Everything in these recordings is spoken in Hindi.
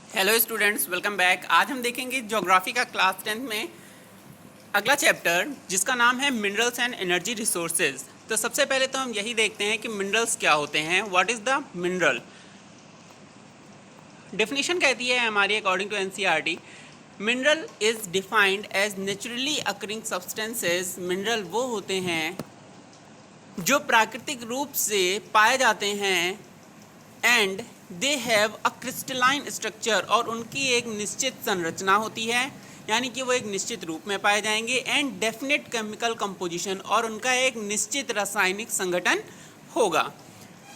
Hello students, welcome back. आज हम देखेंगे ज्योग्राफी का क्लास 10 में अगला चैप्टर जिसका नाम है मिनरल्स एंड एनर्जी रिसोर्सेज। तो सबसे पहले तो हम यही देखते हैं कि मिनरल्स क्या होते हैं। What is the mineral? Definition कहती है हमारी according to NCERT, mineral is defined as naturally occurring substances. Mineral वो होते हैं जो प्राकृतिक रूप से पाए जाते हैं and they have a crystalline structure, और उनकी एक निश्चित संरचना होती है, यानी कि वो एक निश्चित रूप में पाए जाएंगे, एंड डेफिनेट केमिकल कंपोजिशन, और उनका एक निश्चित रासायनिक संगठन होगा।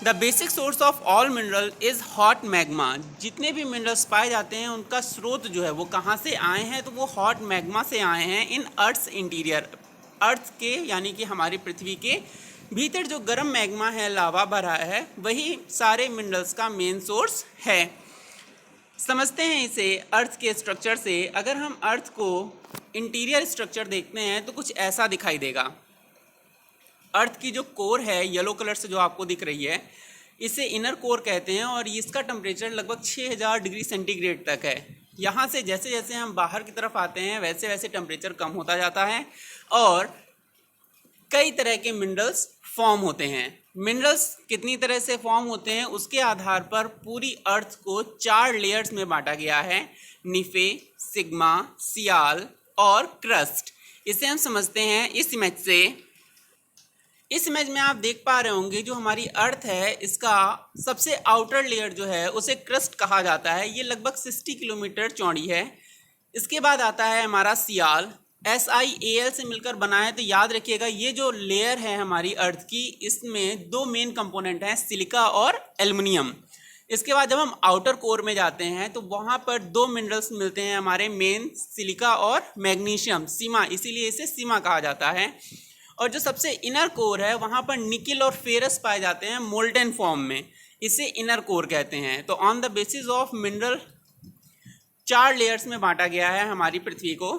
The basic source of all mineral is hot magma. जितने भी मिनरल्स पाए जाते हैं उनका स्रोत जो है वो कहाँ से आए हैं, तो वो हॉट मैग्मा से आए हैं इन अर्थ्स इंटीरियर। अर्थ के यानी कि हमारी पृथ्वी के भीतर जो गर्म मैग्मा है, लावा भरा है, वही सारे मिनरल्स का मेन सोर्स है। समझते हैं इसे अर्थ के स्ट्रक्चर से। अगर हम अर्थ को इंटीरियर स्ट्रक्चर देखते हैं तो कुछ ऐसा दिखाई देगा। अर्थ की जो कोर है येलो कलर से जो आपको दिख रही है, इसे इनर कोर कहते हैं, और इसका टेम्परेचर लगभग 6000 डिग्री सेंटीग्रेड तक है। यहाँ से जैसे जैसे हम बाहर की तरफ आते हैं वैसे वैसे टेम्परेचर कम होता जाता है और कई तरह के मिनरल्स फॉर्म होते हैं। मिनरल्स कितनी तरह से फॉर्म होते हैं उसके आधार पर पूरी अर्थ को 4 लेयर्स में बांटा गया है: निफे, सिग्मा, सियाल और क्रस्ट। इसे हम समझते हैं इस इमेज से। इस इमेज में आप देख पा रहे होंगे जो हमारी अर्थ है इसका सबसे आउटर लेयर जो है उसे क्रस्ट कहा जाता है। ये लगभग 60 किलोमीटर चौड़ी है। इसके बाद आता है हमारा सियाल। SiAl से मिलकर बना है, तो याद रखिएगा ये जो लेयर है हमारी अर्थ की, इसमें 2 मेन कंपोनेंट हैं, सिलिका और एल्युमिनियम। इसके बाद जब हम आउटर कोर में जाते हैं तो वहाँ पर 2 मिनरल्स मिलते हैं हमारे मेन, सिलिका और मैग्नीशियम, सीमा, इसीलिए इसे सीमा कहा जाता है। और जो सबसे इनर कोर है वहाँ पर निकिल और फेरस पाए जाते हैं मोल्टेन फॉर्म में, इसे इनर कोर कहते हैं। तो on the basis of mineral 4 layers में बांटा गया है हमारी पृथ्वी को।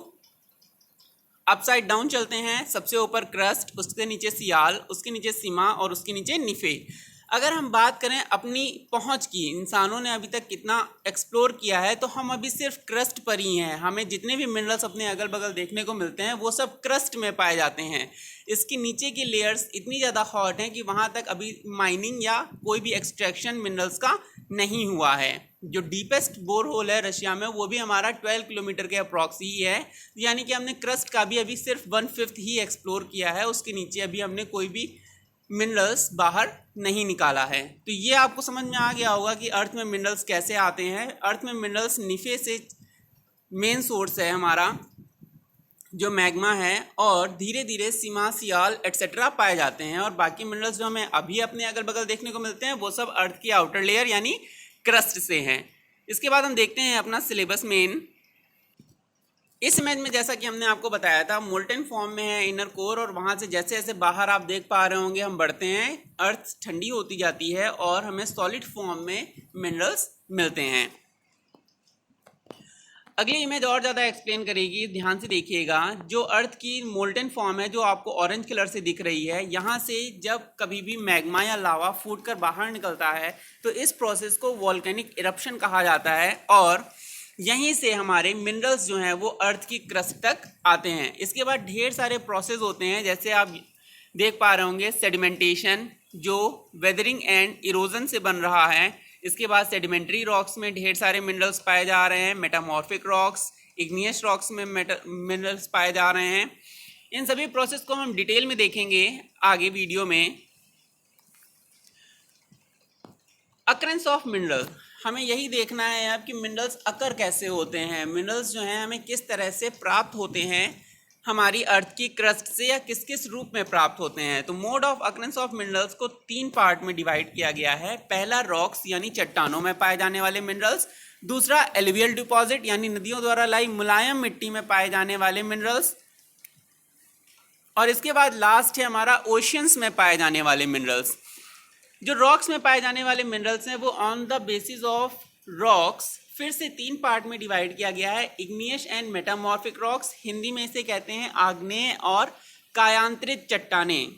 अपसाइड डाउन चलते हैं। सबसे ऊपर क्रस्ट, उसके नीचे सियाल, उसके नीचे सीमा और उसके नीचे निफे। अगर हम बात करें अपनी पहुंच की, इंसानों ने अभी तक कितना एक्सप्लोर किया है, तो हम अभी सिर्फ क्रस्ट पर ही हैं। हमें जितने भी मिनरल्स अपने अगल बगल देखने को मिलते हैं वो सब क्रस्ट में पाए जाते हैं। इसकी नीचे की लेयर्स इतनी ज़्यादा हॉट हैं कि वहाँ तक अभी माइनिंग या कोई भी एक्सट्रैक्शन मिनरल्स का नहीं हुआ है। जो डीपेस्ट बोर होल है रशिया में, वो भी हमारा 12 किलोमीटर के अप्रॉक्स ही है, यानी कि हमने क्रस्ट का भी अभी सिर्फ 1/5 ही एक्सप्लोर किया है। उसके नीचे अभी हमने कोई भी मिनरल्स बाहर नहीं निकाला है। तो ये आपको समझ में आ गया होगा कि अर्थ में मिनरल्स कैसे आते हैं। अर्थ में मिनरल्स निफे से मेन सोर्स है हमारा जो मैग्मा है, और धीरे धीरे सीमा, सियाल एट्सेट्रा पाए जाते हैं। और बाकी मिनरल्स जो हमें अभी अपने अगल बगल देखने को मिलते हैं वो सब अर्थ की आउटर लेयर यानी क्रस्ट से हैं। इसके बाद हम देखते हैं अपना सिलेबस मेन। इस इमेज में जैसा कि हमने आपको बताया था, मोल्टेन फॉर्म में है इनर कोर, और वहाँ से जैसे जैसे बाहर आप देख पा रहे होंगे हम बढ़ते हैं, अर्थ ठंडी होती जाती है और हमें सॉलिड फॉर्म में मिनरल्स मिलते हैं। अगली इमेज और ज़्यादा एक्सप्लेन करेगी, ध्यान से देखिएगा। जो अर्थ की मोल्टेन फॉर्म है जो आपको ऑरेंज कलर से दिख रही है, यहाँ से जब कभी भी मैग्मा या लावा फूट कर बाहर निकलता है तो इस प्रोसेस को वॉल्केनिक इरप्शन कहा जाता है, और यहीं से हमारे मिनरल्स जो हैं वो अर्थ की क्रस्ट तक आते हैं। इसके बाद ढेर सारे प्रोसेस होते हैं, जैसे आप देख पा रहे होंगे सेडिमेंटेशन जो वेदरिंग एंड इरोजन से बन रहा है। इसके बाद सेडिमेंट्री रॉक्स में ढेर सारे मिनरल्स पाए जा रहे हैं, मेटामॉर्फिक रॉक्स, इग्नियस रॉक्स में मिनरल्स पाए जा रहे हैं। इन सभी प्रोसेस को हम डिटेल में देखेंगे आगे वीडियो में। अकरेंस ऑफ मिनरल, हमें यही देखना है अब कि मिनरल्स अकर कैसे होते हैं। मिनरल्स जो हैं हमें किस तरह से प्राप्त होते हैं हमारी अर्थ की क्रस्ट से, या किस किस रूप में प्राप्त होते हैं। तो mode of occurrence of minerals को 3 पार्ट में डिवाइड किया गया है। पहला रॉक्स यानी चट्टानों में पाए जाने वाले मिनरल्स, दूसरा एलुवियल डिपॉजिट यानी नदियों द्वारा लाई मुलायम मिट्टी में पाए जाने वाले मिनरल्स, और इसके बाद लास्ट है हमारा ओशियंस में पाए जाने वाले मिनरल्स। जो रॉक्स में पाए जाने वाले मिनरल्स हैं वो on the basis of rocks फिर से 3 पार्ट में डिवाइड किया गया है: igneous and metamorphic rocks, Hindi में इसे कहते हैं आग्नेय और कायांतरित चट्टानें।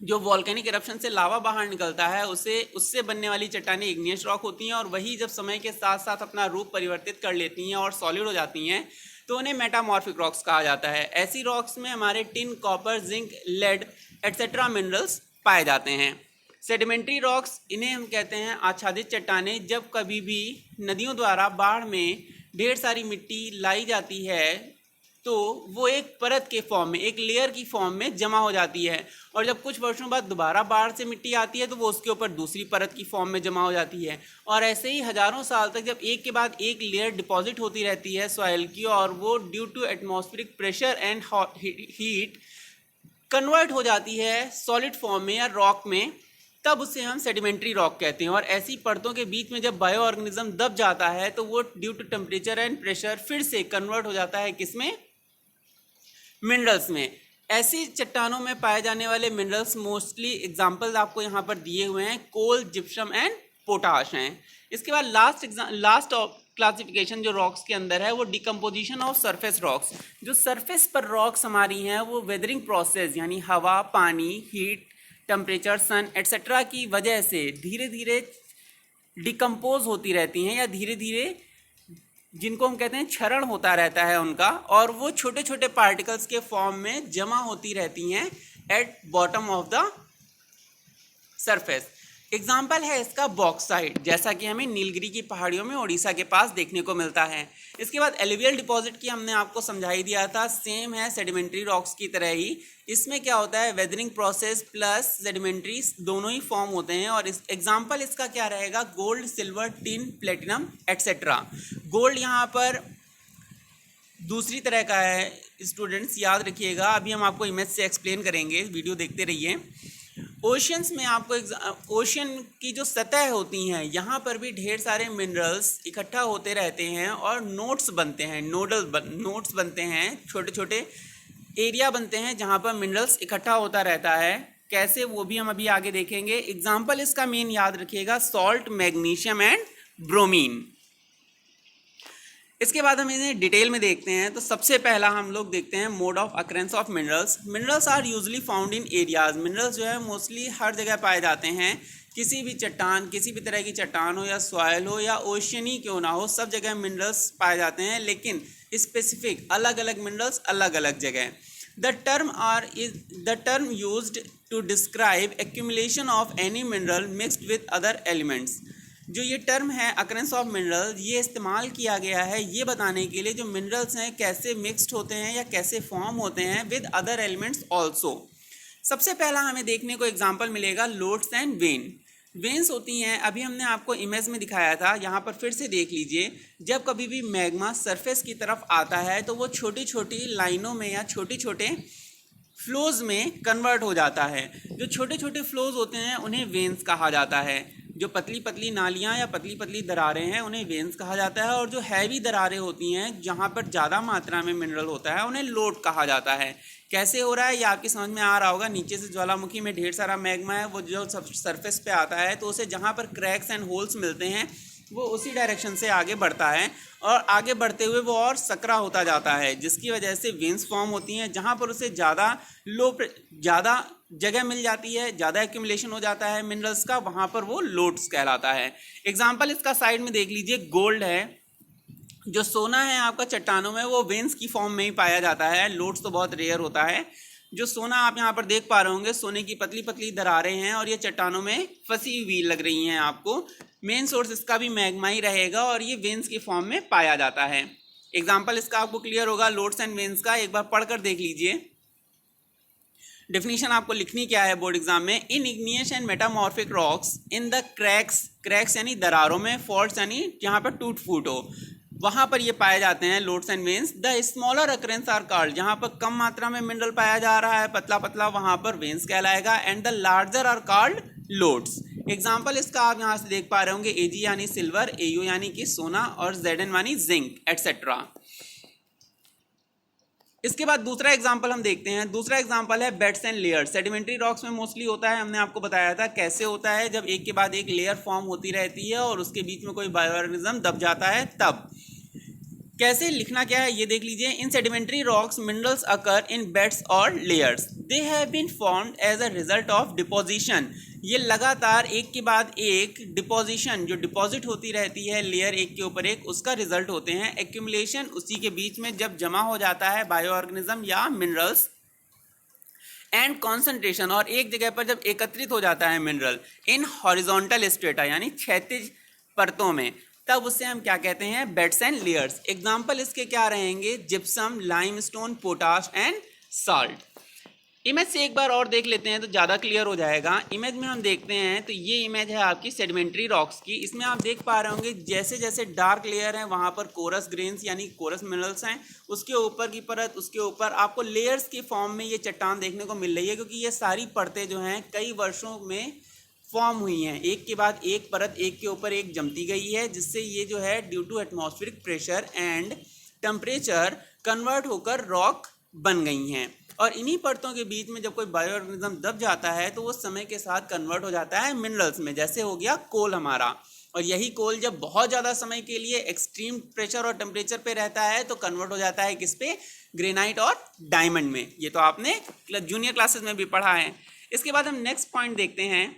जो वॉल्केनिक इरप्शन से लावा बाहर निकलता है उससे बनने वाली चट्टानें इग्नियस रॉक होती हैं, और वही जब समय के साथ साथ अपना रूप परिवर्तित कर लेती हैं और सॉलिड हो जाती हैं तो उन्हें मेटामॉर्फिक रॉक्स कहा जाता है। ऐसी रॉक्स में हमारे tin, copper, zinc, lead etcetera minerals पाए जाते हैं। सेडिमेंट्री रॉक्स, इन्हें हम कहते हैं आच्छादित चट्टानें। जब कभी भी नदियों द्वारा बाढ़ में ढेर सारी मिट्टी लाई जाती है तो वो एक परत के फॉर्म में, एक लेयर की फॉर्म में जमा हो जाती है, और जब कुछ वर्षों बाद दोबारा बाढ़ से मिट्टी आती है तो वो उसके ऊपर दूसरी परत की फॉर्म में जमा हो जाती है, और ऐसे ही हजारों साल तक जब एक के बाद एक लेयर डिपॉजिट होती रहती है सॉइल की, और वो due to atmospheric pressure and heat convert हो जाती है सॉलिड फॉर्म में या रॉक में, तब उसे हम सेडिमेंट्री रॉक कहते हैं। और ऐसी परतों के बीच में जब बायो ऑर्गेनिज्म दब जाता है तो वो due to temperature and pressure फिर से कन्वर्ट हो जाता है किसमें? मिनरल्स में। ऐसी चट्टानों में पाए जाने वाले मिनरल्स मोस्टली एग्जाम्पल्स आपको यहाँ पर दिए हुए हैं, कोल, जिप्सम एंड पोटाश हैं। इसके बाद लास्ट क्लासिफिकेशन जो रॉक्स के अंदर है वो डिकम्पोजिशन ऑफ सरफेस रॉक्स। जो सरफेस पर रॉक्स हमारी हैं वो वेदरिंग प्रोसेस यानी हवा, पानी, हीट, टेम्परेचर, सन एटसेट्रा की वजह से धीरे धीरे डिकम्पोज होती रहती हैं, या धीरे धीरे जिनको हम कहते हैं क्षरण होता रहता है उनका, और वो छोटे छोटे पार्टिकल्स के फॉर्म में जमा होती रहती हैं at bottom of the surface. Example है इसका बॉक्साइट, जैसा कि हमें नीलगिरी की पहाड़ियों में उड़ीसा के पास देखने को मिलता है। इसके बाद एलुवियल डिपॉजिट की हमने आपको समझाई दिया था, सेम है सेडिमेंट्री रॉक्स की तरह ही। इसमें क्या होता है, वेदरिंग प्रोसेस प्लस सेडिमेंट्री दोनों ही फॉर्म होते हैं, और इस एग्जाम्पल इसका क्या रहेगा, gold, silver, tin, platinum etcetera. Gold यहाँ पर दूसरी तरह का है, स्टूडेंट्स याद रखिएगा, अभी हम आपको इमेज से एक्सप्लेन करेंगे, वीडियो देखते रहिए। ओशियंस में आपको ओशियन की जो सतह होती हैं यहाँ पर भी ढेर सारे मिनरल्स इकट्ठा होते रहते हैं और नोट्स बनते हैं, नोट्स बनते हैं, छोटे छोटे एरिया बनते हैं जहाँ पर मिनरल्स इकट्ठा होता रहता है। कैसे, वो भी हम अभी आगे देखेंगे। एग्जाम्पल इसका मेन याद रखिएगा, सॉल्ट, मैग्नीशियम एंड ब्रोमीन। इसके बाद हम इन्हें डिटेल में देखते हैं। तो सबसे पहला हम लोग देखते हैं mode of occurrence of minerals. Minerals are usually found in areas. Minerals जो है मोस्टली हर जगह पाए जाते हैं। किसी भी चट्टान, किसी भी तरह की चट्टान हो या सॉयल हो या ओशियन ही क्यों ना हो, सब जगह मिनरल्स पाए जाते हैं, लेकिन स्पेसिफिक अलग अलग मिनरल्स अलग अलग जगह। The term used to describe accumulation of any mineral mixed with other elements. जो ये टर्म है अकरेंस ऑफ मिनरल, ये इस्तेमाल किया गया है ये बताने के लिए जो मिनरल्स हैं कैसे मिक्स्ड होते हैं या कैसे फॉर्म होते हैं विद अदर एलिमेंट्स ऑल्सो। सबसे पहला हमें देखने को एग्जांपल मिलेगा लोड्स एंड वेन। वेन्स होती हैं, अभी हमने आपको इमेज में दिखाया था, यहाँ पर फिर से देख लीजिए। जब कभी भी मैग्मा सरफेस की तरफ आता है तो वो छोटी छोटी लाइनों में या छोटे छोटे फ्लोज में कन्वर्ट हो जाता है। जो छोटे छोटे फ्लोज होते हैं उन्हें वेन्स कहा जाता है। जो पतली पतली नालियाँ या पतली पतली दरारें हैं उन्हें वेन्स कहा जाता है, और जो हैवी दरारें होती हैं जहाँ पर ज़्यादा मात्रा में मिनरल होता है उन्हें लोड कहा जाता है। कैसे हो रहा है ये आपकी समझ में आ रहा होगा। नीचे से ज्वालामुखी में ढेर सारा मैग्मा है, वो जो सरफेस पे आता है तो उसे जहाँ पर क्रैक्स एंड होल्स मिलते हैं वो उसी डायरेक्शन से आगे बढ़ता है, और आगे बढ़ते हुए वो और सकरा होता जाता है, जिसकी वजह से वेन्स फॉर्म होती हैं। जहाँ पर उसे ज़्यादा जगह मिल जाती है, ज़्यादा एक्यूमुलेशन हो जाता है मिनरल्स का, वहाँ पर वो लोड्स कहलाता है। एग्जाम्पल इसका साइड में देख लीजिए, गोल्ड है। जो सोना है आपका चट्टानों में वो वेन्स की फॉर्म में ही पाया जाता है, लोड्स तो बहुत रेयर होता है। जो सोना आप यहाँ पर देख पा रहे होंगे, सोने की पतली पतली दरारें हैं और ये चट्टानों में फंसी हुई लग रही हैं आपको। मेन सोर्स इसका भी मैग्मा ही रहेगा और ये वेन्स की फॉर्म में पाया जाता है। एग्जाम्पल इसका आपको क्लियर होगा लोड्स एंड वेन्स का, एक बार पढ़कर देख लीजिए। डेफिनेशन आपको लिखनी क्या है बोर्ड एग्जाम में, in igneous and metamorphic rocks in the cracks यानी दरारों में, फॉल्ट्स यानी जहाँ पर टूट फूट हो, वहाँ पर ये पाए जाते हैं lodes and veins. The smaller occurrence are called, जहाँ पर कम मात्रा में मिनरल पाया जा रहा है पतला पतला, वहाँ पर वेन्स कहलाएगा। And the larger are called lodes. Example इसका आप यहाँ से देख पा रहे होंगे, Ag यानी सिल्वर, Au यानी कि सोना, और Zn यानी जिंक एटसेट्रा। इसके बाद दूसरा एग्जाम्पल हम देखते हैं। दूसरा एग्जाम्पल है beds and layers. Sedimentary rocks में मोस्टली होता है, हमने आपको बताया था कैसे होता है, जब एक के बाद एक लेयर फॉर्म होती रहती है और उसके बीच में कोई बायो ऑर्गेनिज्म दब जाता है तब। कैसे लिखना क्या है ये देख लीजिए। In sedimentary rocks minerals occur in beds और layers, they have been formed as a result of deposition. ये लगातार एक के बाद एक डिपोजिशन, जो डिपॉजिट होती रहती है लेयर एक के ऊपर एक, उसका रिजल्ट होते हैं। एक्यूमुलेशन, उसी के बीच में जब जमा हो जाता है बायो ऑर्गेनिज्म या मिनरल्स। एंड कॉन्सेंट्रेशन, और एक जगह पर जब एकत्रित हो जाता है मिनरल इन हॉरिजॉन्टल स्ट्रेटा यानी क्षैतिज परतों में, तब उससे हम क्या कहते हैं, बेड्स एंड लेयर्स। एग्जाम्पल इसके क्या रहेंगे, gypsum, limestone, potash and salt. Image से एक बार और देख लेते हैं तो ज़्यादा क्लियर हो जाएगा। इमेज में हम देखते हैं तो ये इमेज है आपकी सेडिमेंट्री रॉक्स की। इसमें आप देख पा रहे होंगे जैसे जैसे डार्क लेयर है वहाँ पर कोरस ग्रेन्स यानी कोरस मिनरल्स हैं, उसके ऊपर की परत, उसके ऊपर आपको लेयर्स की फॉर्म में ये चट्टान देखने को मिल रही है, क्योंकि ये सारी परतें जो हैं कई वर्षों में फॉर्म हुई हैं, एक के बाद एक परत एक के ऊपर एक जमती गई है, जिससे ये जो है due to atmospheric pressure and temperature convert होकर रॉक बन गई हैं। और इन्हीं परतों के बीच में जब कोई बायो ऑर्गेनिज्म दब जाता है तो वो समय के साथ कन्वर्ट हो जाता है मिनरल्स में, जैसे हो गया कोल हमारा। और यही कोल जब बहुत ज़्यादा समय के लिए एक्सट्रीम प्रेशर और टेम्परेचर पे रहता है तो कन्वर्ट हो जाता है किस पे, ग्रेनाइट और डायमंड में। ये तो आपने जूनियर क्लासेस में भी पढ़ा है। इसके बाद हम नेक्स्ट पॉइंट देखते हैं,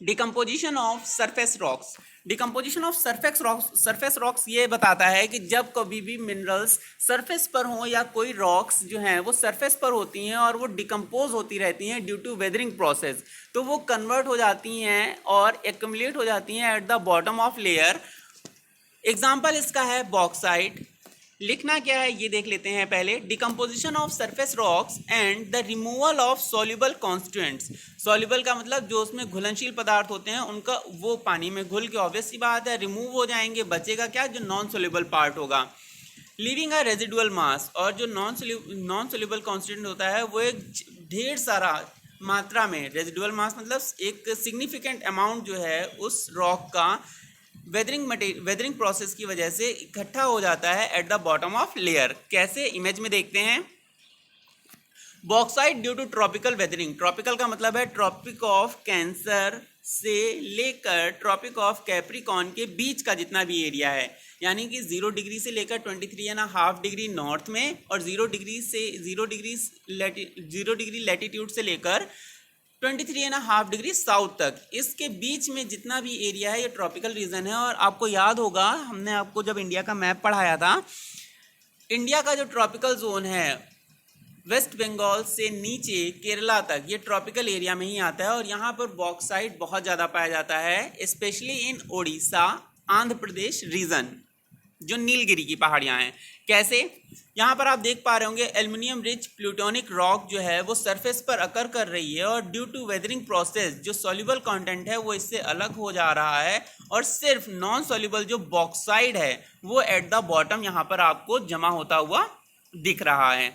decomposition of surface rocks. Decomposition of surface rocks ये बताता है कि जब कभी भी मिनरल्स सरफेस पर हों या कोई रॉक्स जो हैं वो सरफेस पर होती हैं और वो डिकम्पोज होती रहती हैं ड्यू टू वेदरिंग प्रोसेस, तो वो कन्वर्ट हो जाती हैं और एक्यूमुलेट हो जाती हैं eight the bottom of layer. Example इसका है बॉक्साइट। लिखना क्या है ये देख लेते हैं पहले। Decomposition of surface rocks and the removal of soluble constituents. Soluble का मतलब जो उसमें घुलनशील पदार्थ होते हैं उनका, वो पानी में घुल के ऑब्वियस सी बात है रिमूव हो जाएंगे, बचेगा क्या, जो नॉन सॉल्युबल पार्ट होगा। लिविंग अ रेजिडुअल मास, और जो नॉन सॉल्युबल कॉन्स्टिट्यूएंट होता है वो एक ढेर सारा मात्रा में, रेजिडुअल मास मतलब एक सिग्निफिकेंट अमाउंट जो है उस रॉक का वेदरिंग प्रोसेस की वजह से इकट्ठा हो जाता है at the bottom of layer. कैसे, इमेज में देखते हैं। Bauxite due to tropical weathering, tropical का मतलब है ट्रॉपिक ऑफ कैंसर से लेकर ट्रॉपिक ऑफ कैप्रिकॉन के बीच का जितना भी एरिया है, यानी कि 0 डिग्री से लेकर 23.5 डिग्री नॉर्थ में और 0 डिग्री लैटिट्यूड से लेकर 23.5 डिग्री साउथ तक, इसके बीच में जितना भी एरिया है ये ट्रॉपिकल रीजन है। और आपको याद होगा हमने आपको जब इंडिया का मैप पढ़ाया था, इंडिया का जो ट्रॉपिकल जोन है वेस्ट बंगाल से नीचे केरला तक ये ट्रॉपिकल एरिया में ही आता है और यहाँ पर बॉक्साइट बहुत ज़्यादा पाया जाता है, specially in Odisha, Andhra Pradesh region, जो नीलगिरी की पहाड़ियाँ हैं। कैसे, यहाँ पर आप देख पा रहे होंगे एल्युमिनियम रिच प्लूटोनिक रॉक जो है वो सरफेस पर अकर कर रही है और ड्यू टू वेदरिंग प्रोसेस जो सॉल्युबल कंटेंट है वो इससे अलग हो जा रहा है और सिर्फ नॉन सॉल्युबल जो बॉक्साइड है वो एट द बॉटम यहाँ पर आपको जमा होता हुआ दिख रहा है।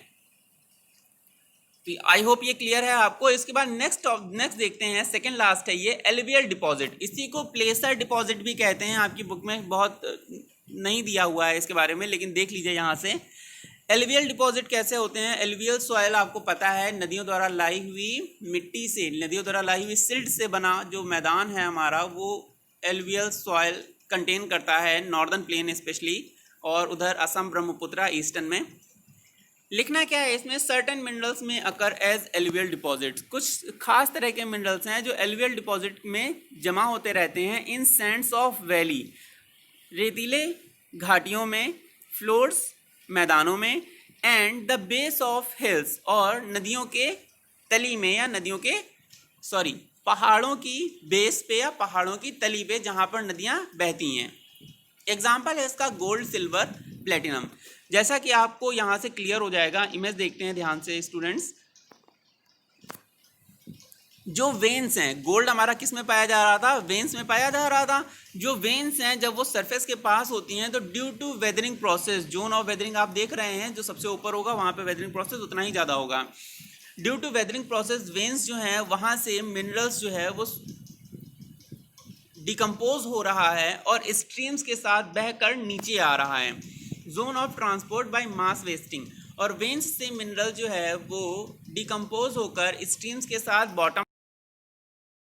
तो आई होप ये क्लियर है आपको। इसके बाद नेक्स्ट देखते हैं, सेकंड लास्ट है ये एलुवियल डिपॉजिट। इसी को प्लेसर डिपॉजिट भी कहते हैं, आपकी बुक में बहुत नहीं दिया हुआ है इसके बारे में, लेकिन देख लीजिए यहाँ से। एलुवियल डिपॉजिट कैसे होते हैं। एलुवियल सॉइल आपको पता है नदियों द्वारा लाई हुई मिट्टी से, नदियों द्वारा लाई हुई सिल्ट से बना जो मैदान है हमारा, वो एलुवियल सॉइल कंटेन करता है, नॉर्दर्न प्लेन स्पेशली, और उधर असम, ब्रह्मपुत्रा, ईस्टर्न में। लिखना क्या है इसमें, सर्टेन मिनरल्स में अकर एज एलुवियल डिपॉजिट्स। कुछ खास तरह के मिनरल्स हैं जो एलुवियल डिपॉजिट में जमा होते रहते हैं इन सैंड्स ऑफ वैली, रेतीले घाटियों में, फ्लोर्स, मैदानों में, and the base of hills, और नदियों के तली में या पहाड़ों की बेस पे या पहाड़ों की तली पे जहाँ पर नदियाँ बहती हैं। एग्जाम्पल है इसका गोल्ड, सिल्वर, प्लेटिनम। जैसा कि आपको यहाँ से क्लियर हो जाएगा, इमेज देखते हैं ध्यान से स्टूडेंट्स। जो वेन्स हैं, गोल्ड हमारा किस में पाया जा रहा था, वेन्स में पाया जा रहा था। जो वेन्स हैं जब वो सरफेस के पास होती हैं तो due to weathering process, zone of weathering आप देख रहे हैं, जो सबसे ऊपर होगा वहाँ पे वेदरिंग प्रोसेस उतना ही ज़्यादा होगा। Due to weathering process veins जो हैं वहाँ से मिनरल्स जो है वो डिकम्पोज हो रहा है और स्ट्रीम्स के साथ बहकर नीचे आ रहा है। Zone of transport by mass wasting, और वेन्स से मिनरल जो है वो डिकम्पोज होकर स्ट्रीम्स के साथ बॉटम,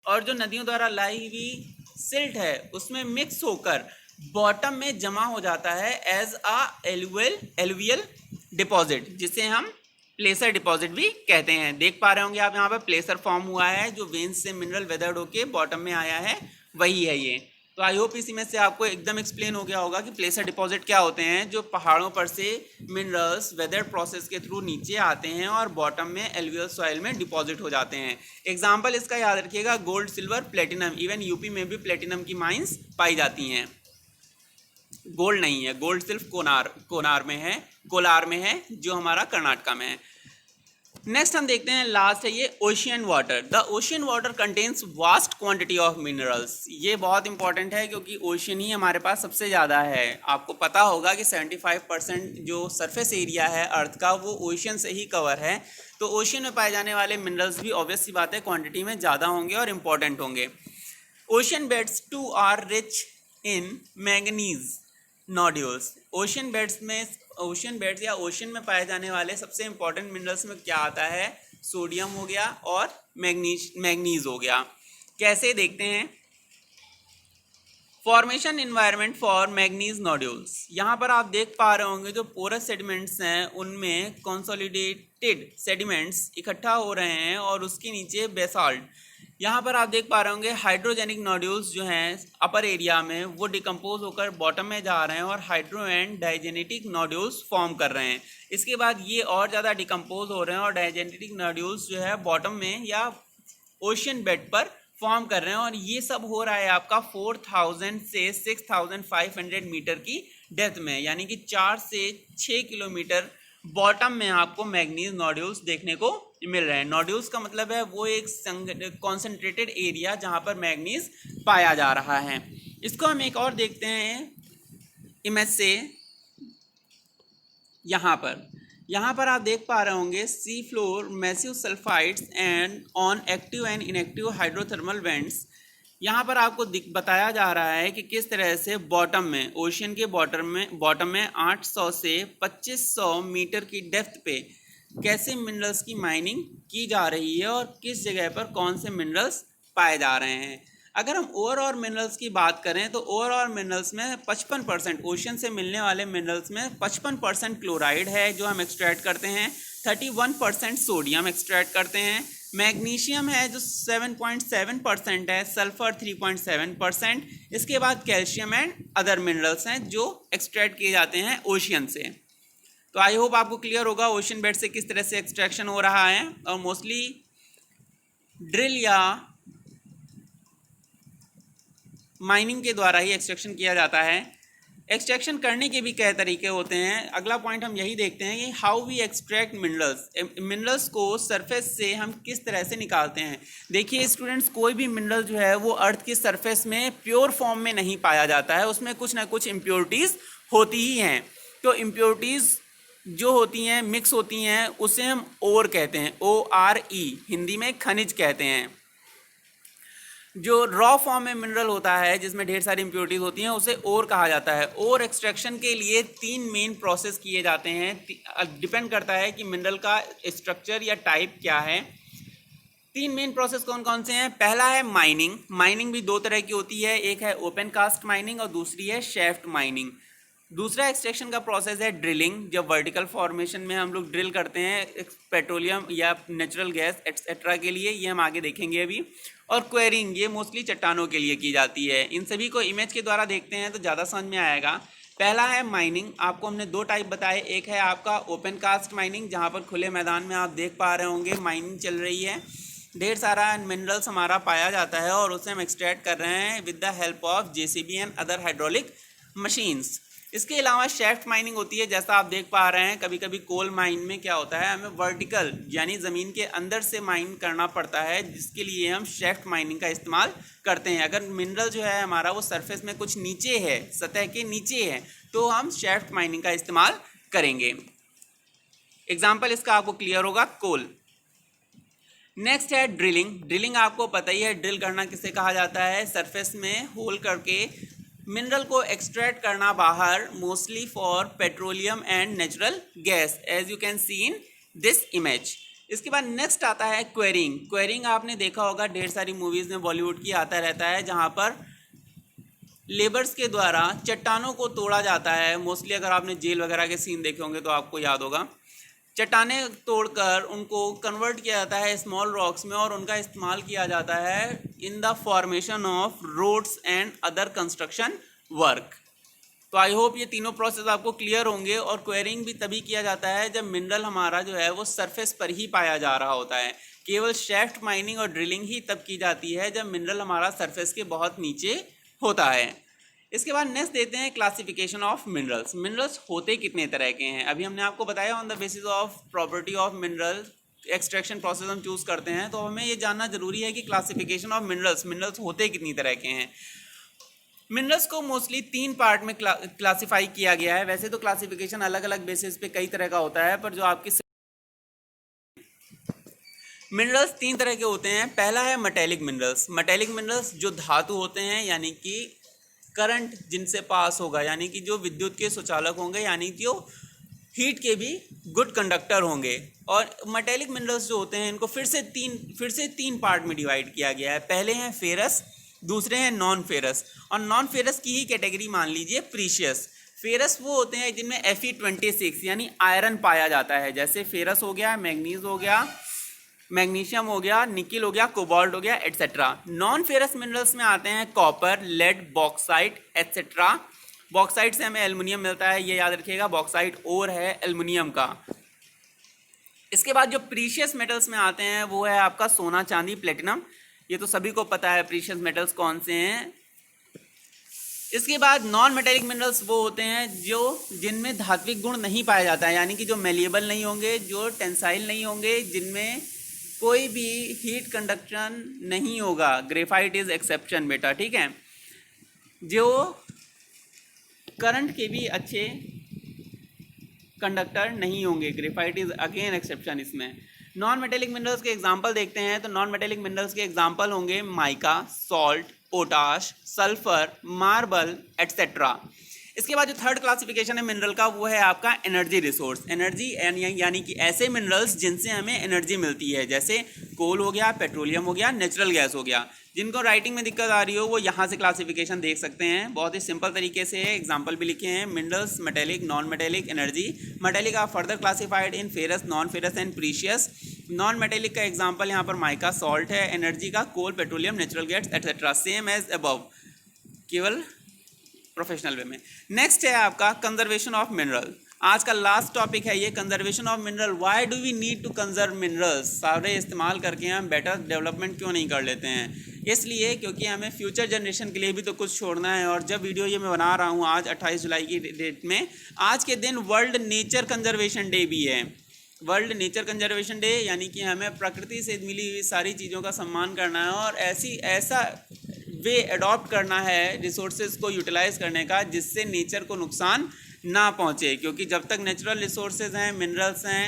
और जो नदियों द्वारा लाई हुई सिल्ट है उसमें मिक्स होकर बॉटम में जमा हो जाता है एज अ एलुवियल डिपॉजिट, जिसे हम प्लेसर डिपॉजिट भी कहते हैं। देख पा रहे होंगे आप यहाँ पर प्लेसर फॉर्म हुआ है, जो वेन्स से मिनरल वेदर्ड होके बॉटम में आया है, वही है ये। तो आई होप इसी में से आपको एकदम एक्सप्लेन हो गया होगा कि प्लेसर डिपॉजिट क्या होते हैं, जो पहाड़ों पर से मिनरल्स वेदर प्रोसेस के थ्रू नीचे आते हैं और बॉटम में एलुवियल सॉइल में डिपॉजिट हो जाते हैं। एग्जाम्पल इसका याद रखिएगा, gold, silver, platinum. Even UP में भी प्लेटिनम की माइंस पाई जाती हैं। गोल्ड नहीं है, गोल्ड सिर्फ कोलार में है, जो हमारा कर्नाटका में है। नेक्स्ट हम देखते हैं, लास्ट है ये ocean water. The ocean water contains vast quantity of minerals. ये बहुत इंपॉर्टेंट है क्योंकि ओशियन ही हमारे पास सबसे ज़्यादा है। आपको पता होगा कि 75% जो सरफेस एरिया है अर्थ का, वो ओशियन से ही कवर है। तो ओशियन में पाए जाने वाले मिनरल्स भी ऑब्वियस सी बात है क्वांटिटी में ज़्यादा होंगे और इम्पॉर्टेंट होंगे। Ocean beds too are rich in manganese nodules. Ocean beds या ओशियन में पाए जाने वाले सबसे इंपॉर्टेंट मिनरल्स में क्या आता है, सोडियम हो गया और मैग्नीज हो गया। कैसे देखते हैं, formation environment for manganese nodules. यहाँ पर आप देख पा रहे होंगे जो पोरस सेडिमेंट्स हैं उनमें कंसोलिडेटेड सेडिमेंट्स इकट्ठा हो रहे हैं और उसके नीचे बेसाल्ट। यहाँ पर आप देख पा रहे होंगे हाइड्रोजेनिक नोड्यूल्स जो हैं अपर एरिया में, वो डिकम्पोज होकर बॉटम में जा रहे हैं और hydro and digenetic nodules form कर रहे हैं। इसके बाद ये और ज़्यादा डिकम्पोज हो रहे हैं और डाइजेनेटिक नोड्यूल्स जो है बॉटम में या ओशियन बेड पर फॉर्म कर रहे हैं। और ये सब हो रहा है आपका 4000 से 6500 मीटर की डेप्थ में, यानी कि 4 से 6 किलोमीटर बॉटम में आपको मैग्नीज नोड्यूल्स देखने को मिल रहे हैं। नोड्यूल्स का मतलब है वो एक कॉन्सेंट्रेटेड एरिया जहां पर मैग्नीज पाया जा रहा है। इसको हम एक और देखते हैं इमेज से। यहाँ पर आप देख पा रहे होंगे sea floor massive sulphides and on active and inactive hydrothermal vents. यहाँ पर आपको बताया जा रहा है कि किस तरह से बॉटम में, ओशियन के बॉटम में 800 से 2500 मीटर की डेप्थ पे कैसे मिनरल्स की माइनिंग की जा रही है और किस जगह पर कौन से मिनरल्स पाए जा रहे हैं। अगर हम ओवरऑल मिनरल्स की बात करें तो ओवरऑल मिनरल्स में 55%, ओशियन से मिलने वाले मिनरल्स में 55% क्लोराइड है जो हम एक्सट्रैक्ट करते हैं, 31% सोडियम एक्सट्रैक्ट करते हैं, मैग्नीशियम है जो 7.7% है, सल्फर 3.7%, इसके बाद कैल्शियम एंड अदर मिनरल्स हैं जो एक्सट्रैक्ट किए जाते हैं ओशियन से। तो आई होप आपको क्लियर होगा ओशियन बेड से किस तरह से एक्सट्रैक्शन हो रहा है। और मोस्टली ड्रिल या माइनिंग के द्वारा ही एक्सट्रैक्शन किया जाता है। एक्सट्रैक्शन करने के भी कई तरीके होते हैं। अगला पॉइंट हम यही देखते हैं कि हाउ वी एक्सट्रैक्ट मिनरल्स को सरफेस से हम किस तरह से निकालते हैं। देखिए स्टूडेंट्स, कोई भी मिनरल जो है वो अर्थ की सरफेस में प्योर फॉर्म में नहीं पाया जाता है, उसमें कुछ ना कुछ इम्प्योरिटीज़ होती ही हैं। तो इम्प्योरिटीज़ जो होती हैं, मिक्स होती हैं, उसे हम ओर कहते हैं, ORE, हिंदी में खनिज कहते हैं। जो रॉ फॉर्म में मिनरल होता है जिसमें ढेर सारी इम्प्योरिटीज होती हैं उसे ओर कहा जाता है। ओर एक्सट्रैक्शन के लिए 3 मेन प्रोसेस किए जाते हैं, डिपेंड करता है कि मिनरल का स्ट्रक्चर या टाइप क्या है। 3 मेन प्रोसेस कौन कौन से हैं। पहला है माइनिंग। माइनिंग भी 2 तरह की होती है, एक है ओपन कास्ट माइनिंग और दूसरी है शेफ्ट माइनिंग। दूसरा एक्सट्रैक्शन का प्रोसेस है ड्रिलिंग। जब वर्टिकल फॉर्मेशन में हम लोग ड्रिल करते हैं पेट्रोलियम या नेचुरल गैस एक्सेट्रा के लिए, ये हम आगे देखेंगे अभी। और क्वेरिंग, ये मोस्टली चट्टानों के लिए की जाती है। इन सभी को इमेज के द्वारा देखते हैं तो ज़्यादा समझ में आएगा। पहला है माइनिंग। आपको हमने 2 टाइप बताए, एक है आपका ओपन कास्ट माइनिंग जहाँ पर खुले मैदान में आप देख पा रहे होंगे माइनिंग चल रही है, ढेर सारा मिनरल्स हमारा पाया जाता है और उसे हम एक्सट्रैक्ट कर रहे हैं with the help of JCB and other hydraulic machines. इसके अलावा शेफ्ट माइनिंग होती है, जैसा आप देख पा रहे हैं कभी कभी कोल माइन में क्या होता है, हमें वर्टिकल यानी ज़मीन के अंदर से माइन करना पड़ता है, जिसके लिए हम शेफ्ट माइनिंग का इस्तेमाल करते हैं। अगर मिनरल जो है हमारा वो सरफेस में कुछ नीचे है, सतह के नीचे है, तो हम शेफ्ट माइनिंग का इस्तेमाल करेंगे। एग्जाम्पल इसका आपको क्लियर होगा, कोल। नेक्स्ट है ड्रिलिंग। ड्रिलिंग आपको पता ही है, ड्रिल करना किसे कहा जाता है, सरफेस में होल करके मिनरल को एक्सट्रैक्ट करना बाहर, mostly for petroleum and natural gas, as you can see in this image. इसके बाद नेक्स्ट आता है क्वेरिंग। क्वेरिंग आपने देखा होगा ढेर सारी मूवीज़ में बॉलीवुड की आता रहता है, जहाँ पर लेबर्स के द्वारा चट्टानों को तोड़ा जाता है। मोस्टली अगर आपने जेल वगैरह के सीन देखे होंगे तो आपको याद होगा, चट्टानें तोड़कर उनको कन्वर्ट किया जाता है स्मॉल रॉक्स में और उनका इस्तेमाल किया जाता है in the formation of roads and other construction work. तो आई होप ये तीनों प्रोसेस आपको क्लियर होंगे। और क्वेरिंग भी तभी किया जाता है जब मिनरल हमारा जो है वो सरफेस पर ही पाया जा रहा होता है। केवल शेफ्ट माइनिंग और ड्रिलिंग ही तब की जाती है जब मिनरल हमारा सरफेस के बहुत नीचे होता है। इसके बाद नेक्स्ट देते हैं क्लासिफिकेशन ऑफ मिनरल्स। मिनरल्स होते कितने तरह के हैं? अभी हमने आपको बताया on the basis of property of mineral extraction process हम चूज करते हैं, तो हमें ये जानना जरूरी है कि क्लासिफिकेशन ऑफ मिनरल्स होते कितनी तरह के हैं। मिनरल्स को मोस्टली 3 पार्ट में क्लासिफाई किया गया है। वैसे तो क्लासिफिकेशन अलग अलग बेसिस पे कई तरह का होता है, पर जो आपकी मिनरल्स 3 तरह के होते हैं। पहला है मेटेलिक मिनरल्स। मेटेलिक मिनरल्स जो धातु होते हैं, यानी कि करंट जिनसे पास होगा, यानी कि जो विद्युत के सुचालक होंगे, यानी जो हीट के भी गुड कंडक्टर होंगे। और मेटेलिक मिनरल्स जो होते हैं इनको फिर से तीन पार्ट में डिवाइड किया गया है। पहले हैं फेरस, दूसरे हैं नॉन फेरस, और नॉन फेरस की ही कैटेगरी मान लीजिए प्रीशियस। फेरस वो होते हैं जिनमें Fe26 यानी आयरन पाया जाता है, जैसे फेरस हो गया, मैग्नीज हो गया, मैग्नीशियम हो गया, निकिल हो गया, कोबाल्ट हो गया, एटसेट्रा। नॉन फेरस मिनरल्स में आते हैं copper, lead, bauxite etcetera. Bauxite से हमें एल्युमिनियम मिलता है, ये याद रखिएगा, बॉक्साइट ओर है एल्युमिनियम का। इसके बाद जो प्रीशियस मेटल्स में आते हैं वो है आपका सोना, चांदी, प्लेटिनम। ये तो सभी को पता है प्रीशियस मेटल्स कौन से हैं। इसके बाद नॉन मेटेलिक मिनरल्स वो होते हैं जिनमें धात्विक गुण नहीं पाया जाता है, यानी कि जो मेलिएबल नहीं होंगे, जो टेंसाइल नहीं होंगे, जिनमें कोई भी हीट कंडक्शन नहीं होगा। ग्रेफाइट इज एक्सेप्शन बेटा, ठीक है। जो करंट के भी अच्छे कंडक्टर नहीं होंगे, ग्रेफाइट इज अगेन एक्सेप्शन इसमें। नॉन मेटेलिक मिनरल्स के एग्जांपल देखते हैं, तो नॉन मेटेलिक मिनरल्स के एग्जांपल होंगे mica, salt, potash, sulphur, marble etcetera. इसके बाद जो थर्ड क्लासिफिकेशन है मिनरल का वो है आपका एनर्जी रिसोर्स। एनर्जी यानी कि ऐसे मिनरल्स जिनसे हमें एनर्जी मिलती है, जैसे कोल हो गया, पेट्रोलियम हो गया, नेचुरल गैस हो गया। जिनको राइटिंग में दिक्कत आ रही हो वो यहाँ से क्लासिफिकेशन देख सकते हैं, बहुत ही सिंपल तरीके से एग्जाम्पल भी लिखे हैं। Minerals metallic, non metallic, energy. Metallic are further classified in ferrous, non ferrous and precious. Non metallic का एग्जाम्पल यहाँ पर माइका, सॉल्ट है। एनर्जी का coal, petroleum, natural gas etcetera, same as above, केवल प्रोफेशनल वे में। नेक्स्ट है आपका कंजर्वेशन ऑफ मिनरल। आज का लास्ट टॉपिक है ये, conservation of mineral. Why do we need to conserve minerals? सारे इस्तेमाल करके हम बेटर डेवलपमेंट क्यों नहीं कर लेते हैं? इसलिए क्योंकि हमें फ्यूचर जनरेशन के लिए भी तो कुछ छोड़ना है। और जब वीडियो ये मैं बना रहा हूँ आज 28 जुलाई की डेट में, आज के दिन वर्ल्ड नेचर कंजर्वेशन डे भी है। वर्ल्ड नेचर कंजर्वेशन डे यानी कि हमें प्रकृति से मिली हुई सारी चीज़ों का सम्मान करना है और ऐसा वे अडॉप्ट करना है रिसोर्सेज को यूटिलाइज करने का जिससे नेचर को नुकसान ना पहुंचे। क्योंकि जब तक नेचुरल रिसोर्सेज हैं, मिनरल्स हैं,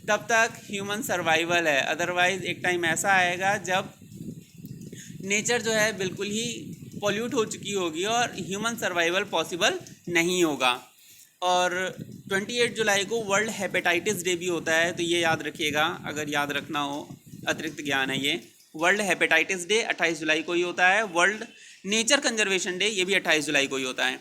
तब तक ह्यूमन सर्वाइवल है। अदरवाइज एक टाइम ऐसा आएगा जब नेचर जो है बिल्कुल ही पॉल्यूट हो चुकी होगी और ह्यूमन सर्वाइवल पॉसिबल नहीं होगा। और 28 जुलाई को वर्ल्ड हेपेटाइटिस डे भी होता है, तो ये याद रखिएगा अगर याद रखना हो, अतिरिक्त ज्ञान है ये। वर्ल्ड हेपेटाइटिस डे 28 जुलाई को ही होता है। वर्ल्ड नेचर कंजर्वेशन डे ये भी 28 जुलाई को ही होता है।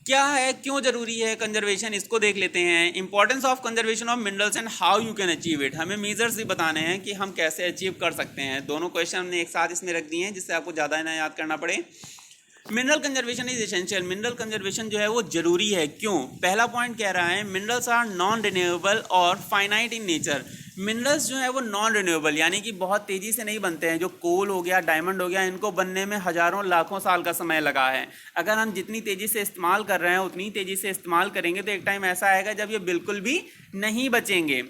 क्या है, क्यों जरूरी है कंजर्वेशन, इसको देख लेते हैं। Importance of conservation of minerals and how you can achieve it. हमें मेजर्स भी बताने हैं कि हम कैसे अचीव कर सकते हैं। दोनों क्वेश्चन हमने एक साथ इसमें रख दिए हैं जिससे आपको ज़्यादा ना याद करना पड़े। Mineral conservation is essential. Mineral conservation जो है वो जरूरी है। क्यों? पहला पॉइंट कह रहा है मिनरल्स आर नॉन रिन्यूएबल और फाइनाइट इन नेचर। मिनरल्स जो है वो नॉन रिन्यूएबल यानी कि बहुत तेज़ी से नहीं बनते हैं। जो कोल हो गया, डायमंड हो गया, इनको बनने में हज़ारों लाखों साल का समय लगा है। अगर हम जितनी तेज़ी से इस्तेमाल कर रहे हैं उतनी तेज़ी से इस्तेमाल करेंगे तो एक टाइम ऐसा आएगा जब ये बिल्कुल भी नहीं बचेंगे।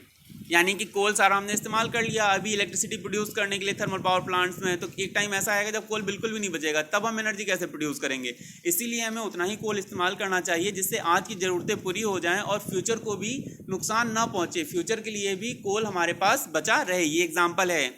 यानी कि कोल सारा हमने इस्तेमाल कर लिया, अभी इलेक्ट्रिसिटी प्रोड्यूस करने के लिए थर्मल पावर प्लांट्स में, तो एक टाइम ऐसा आएगा जब कोल बिल्कुल भी नहीं बचेगा, तब हम एनर्जी कैसे प्रोड्यूस करेंगे? इसीलिए हमें उतना ही कोल इस्तेमाल करना चाहिए जिससे आज की ज़रूरतें पूरी हो जाएं और फ्यूचर को भी नुकसान ना पहुंचे। फ्यूचर के लिए भी कोल हमारे पास बचा रहे। ये एग्जाम्पल है।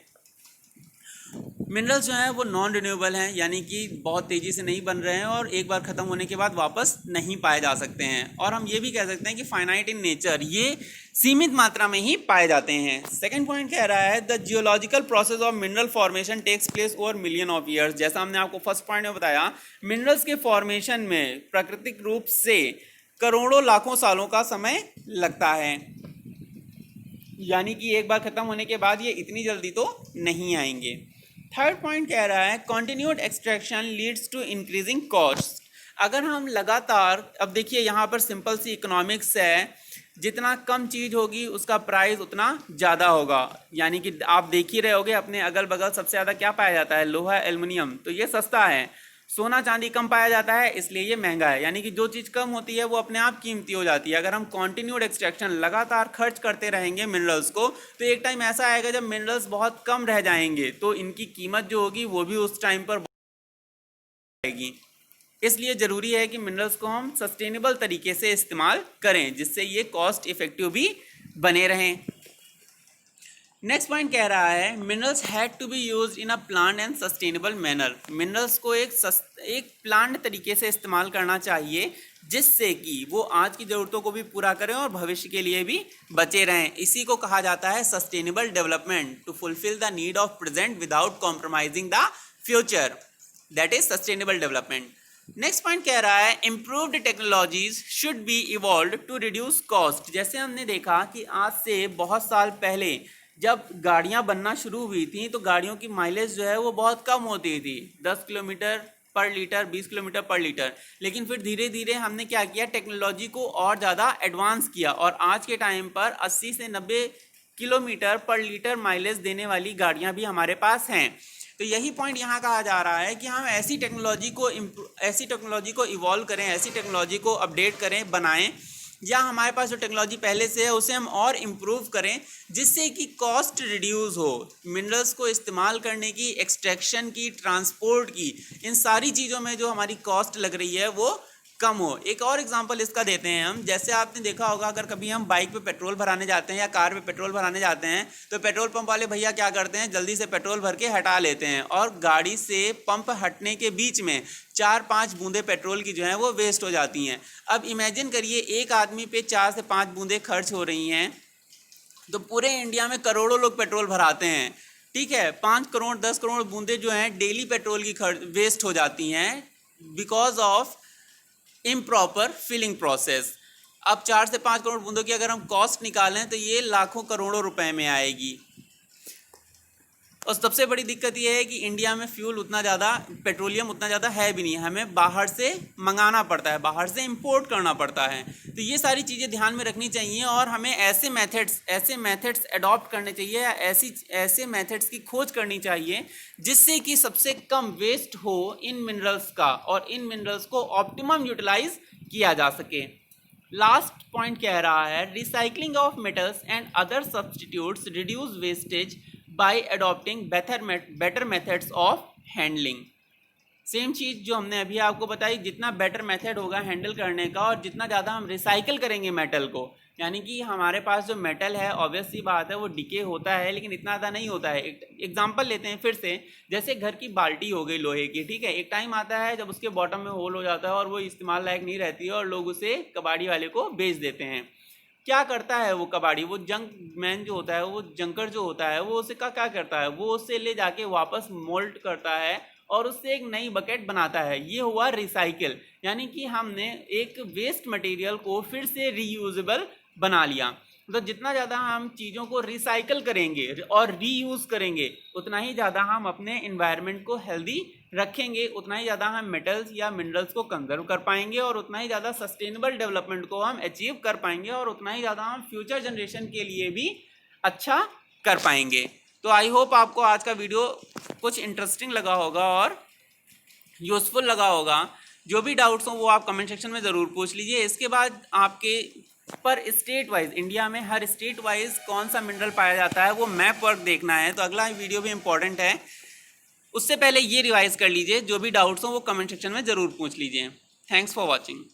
मिनरल्स जो हैं वो नॉन रिन्यूएबल हैं, यानी कि बहुत तेज़ी से नहीं बन रहे हैं और एक बार ख़त्म होने के बाद वापस नहीं पाए जा सकते हैं। और हम ये भी कह सकते हैं कि फाइनाइट इन नेचर, ये सीमित मात्रा में ही पाए जाते हैं। सेकंड पॉइंट कह रहा है the geological process of mineral formation takes place over million of years. जैसा हमने आपको फर्स्ट पॉइंट में बताया, मिनरल्स के फॉर्मेशन में प्राकृतिक रूप से करोड़ों लाखों सालों का समय लगता है, यानी कि एक बार ख़त्म होने के बाद ये इतनी जल्दी तो नहीं आएंगे। थर्ड पॉइंट कह रहा है continued extraction leads to increasing cost. अगर हम लगातार, अब देखिए यहाँ पर सिंपल सी इकोनॉमिक्स है, जितना कम चीज़ होगी उसका प्राइस उतना ज़्यादा होगा। यानी कि आप देख ही रहे होगे अपने अगल बगल सबसे ज़्यादा क्या पाया जाता है, लोहा, एल्युमिनियम, तो ये सस्ता है। सोना चांदी कम पाया जाता है इसलिए ये महंगा है। यानी कि जो चीज़ कम होती है वो अपने आप कीमती हो जाती है। अगर हम कॉन्टिन्यूड एक्सट्रैक्शन लगातार खर्च करते रहेंगे मिनरल्स को, तो एक टाइम ऐसा आएगा जब मिनरल्स बहुत कम रह जाएंगे, तो इनकी कीमत जो होगी वो भी उस टाइम पर आएगी। इसलिए ज़रूरी है कि मिनरल्स को हम सस्टेनेबल तरीके से इस्तेमाल करें, जिससे ये कॉस्ट इफेक्टिव भी बने रहें। नेक्स्ट पॉइंट कह रहा है minerals had to be used in a planned and sustainable manner. Minerals को एक प्लांट तरीके से इस्तेमाल करना चाहिए, जिससे कि वो आज की ज़रूरतों को भी पूरा करें और भविष्य के लिए भी बचे रहें। इसी को कहा जाता है sustainable development, to fulfill the need of present without compromising the future, that is sustainable development. Next point कह रहा है improved technologies should be evolve to reduce cost. जैसे हमने देखा कि आज से बहुत साल पहले जब गाड़ियां बनना शुरू हुई थी तो गाड़ियों की माइलेज जो है वो बहुत कम होती थी, 10 किलोमीटर पर लीटर, 20 किलोमीटर पर लीटर। लेकिन फिर धीरे धीरे हमने क्या किया, टेक्नोलॉजी को और ज़्यादा एडवांस किया और आज के टाइम पर 80 से 90 किलोमीटर पर लीटर माइलेज देने वाली गाड़ियां भी हमारे पास हैं। तो यही पॉइंट यहाँ कहा जा रहा है कि हम ऐसी टेक्नोलॉजी को इवॉल्व करें, ऐसी टेक्नोलॉजी को अपडेट करें, बनाएं, या हमारे पास जो टेक्नोलॉजी पहले से है उसे हम और इम्प्रूव करें, जिससे कि कॉस्ट रिड्यूस हो। मिनरल्स को इस्तेमाल करने की, एक्सट्रैक्शन की, ट्रांसपोर्ट की, इन सारी चीज़ों में जो हमारी कॉस्ट लग रही है वो कम हो। एक और एग्जांपल इसका देते हैं हम। जैसे आपने देखा होगा, अगर कभी हम बाइक पे पेट्रोल भराने जाते हैं या कार पे पेट्रोल भराने जाते हैं तो पेट्रोल पंप वाले भैया क्या करते हैं, जल्दी से पेट्रोल भर के हटा लेते हैं और गाड़ी से पंप हटने के बीच में 4-5 बूंदे पेट्रोल की जो है वो वेस्ट हो जाती हैं। अब इमेजिन करिए एक आदमी पे 4 से 5 बूंदे खर्च हो रही हैं, तो पूरे इंडिया में करोड़ों लोग पेट्रोल भराते हैं, ठीक है। 5 करोड़ 10 करोड़ बूंदे जो हैं डेली पेट्रोल की वेस्ट हो जाती हैं because of improper filling process. अब 4 से 5 करोड़ बूंदों की अगर हम कॉस्ट निकालें तो ये लाखों करोड़ों रुपए में आएगी। और सबसे बड़ी दिक्कत ये है कि इंडिया में फ्यूल उतना ज़्यादा, पेट्रोलियम उतना ज़्यादा है भी नहीं, हमें बाहर से मंगाना पड़ता है, बाहर से इंपोर्ट करना पड़ता है। तो ये सारी चीज़ें ध्यान में रखनी चाहिए और हमें ऐसे मेथड्स अडॉप्ट करने चाहिए, या ऐसे मेथड्स की खोज करनी चाहिए जिससे कि सबसे कम वेस्ट हो इन मिनरल्स का और इन मिनरल्स को ऑप्टिमम यूटिलाइज किया जा सके। लास्ट पॉइंट कह रहा है recycling of metals and other substitutes reduce wastage by adopting better methods of handling. Same चीज़ जो हमने अभी आपको बताई, जितना बेटर मेथड होगा हैंडल करने का और जितना ज़्यादा हम रिसाइकिल करेंगे मेटल को, यानी कि हमारे पास जो मेटल है ऑब्वियस सी बात है वो डिके होता है लेकिन इतना ज़्यादा नहीं होता है। एग्जांपल लेते हैं फिर से, जैसे घर की बाल्टी हो गई लोहे की, ठीक है। एक टाइम आता है जब उसके बॉटम में होल हो जाता है और वो इस्तेमाल लायक नहीं रहती है और लोग उसे कबाड़ी वाले को बेच देते हैं। क्या करता है वो कबाड़ी, वो जंक मैन जो होता है, वो जंकर जो होता है, वो उसे क्या करता है, वो उससे ले जाके वापस मोल्ड करता है और उससे एक नई बकेट बनाता है। ये हुआ रिसाइकिल, यानी कि हमने एक वेस्ट मटेरियल को फिर से रीयूजेबल बना लिया। तो जितना ज़्यादा हम चीज़ों को रिसाइकिल करेंगे और रीयूज़ करेंगे उतना ही ज़्यादा हम अपने इन्वायरमेंट को हेल्दी रखेंगे, उतना ही ज़्यादा हम मेटल्स या मिनरल्स को कंजर्व कर पाएंगे और उतना ही ज़्यादा सस्टेनेबल डेवलपमेंट को हम अचीव कर पाएंगे और उतना ही ज़्यादा हम फ्यूचर जनरेशन के लिए भी अच्छा कर पाएंगे। तो आई होप आपको आज का वीडियो कुछ इंटरेस्टिंग लगा होगा और यूज़फुल लगा होगा। जो भी डाउट्स हों वो आप कमेंट सेक्शन में ज़रूर पूछ लीजिए। इसके बाद आपके पर स्टेट वाइज, इंडिया में हर स्टेट वाइज कौन सा मिनरल पाया जाता है वो मैप वर्क देखना है, तो अगला वीडियो भी इंपॉर्टेंट है। उससे पहले ये रिवाइज कर लीजिए, जो भी डाउट्स हों वो कमेंट सेक्शन में ज़रूर पूछ लीजिए। Thanks for watching.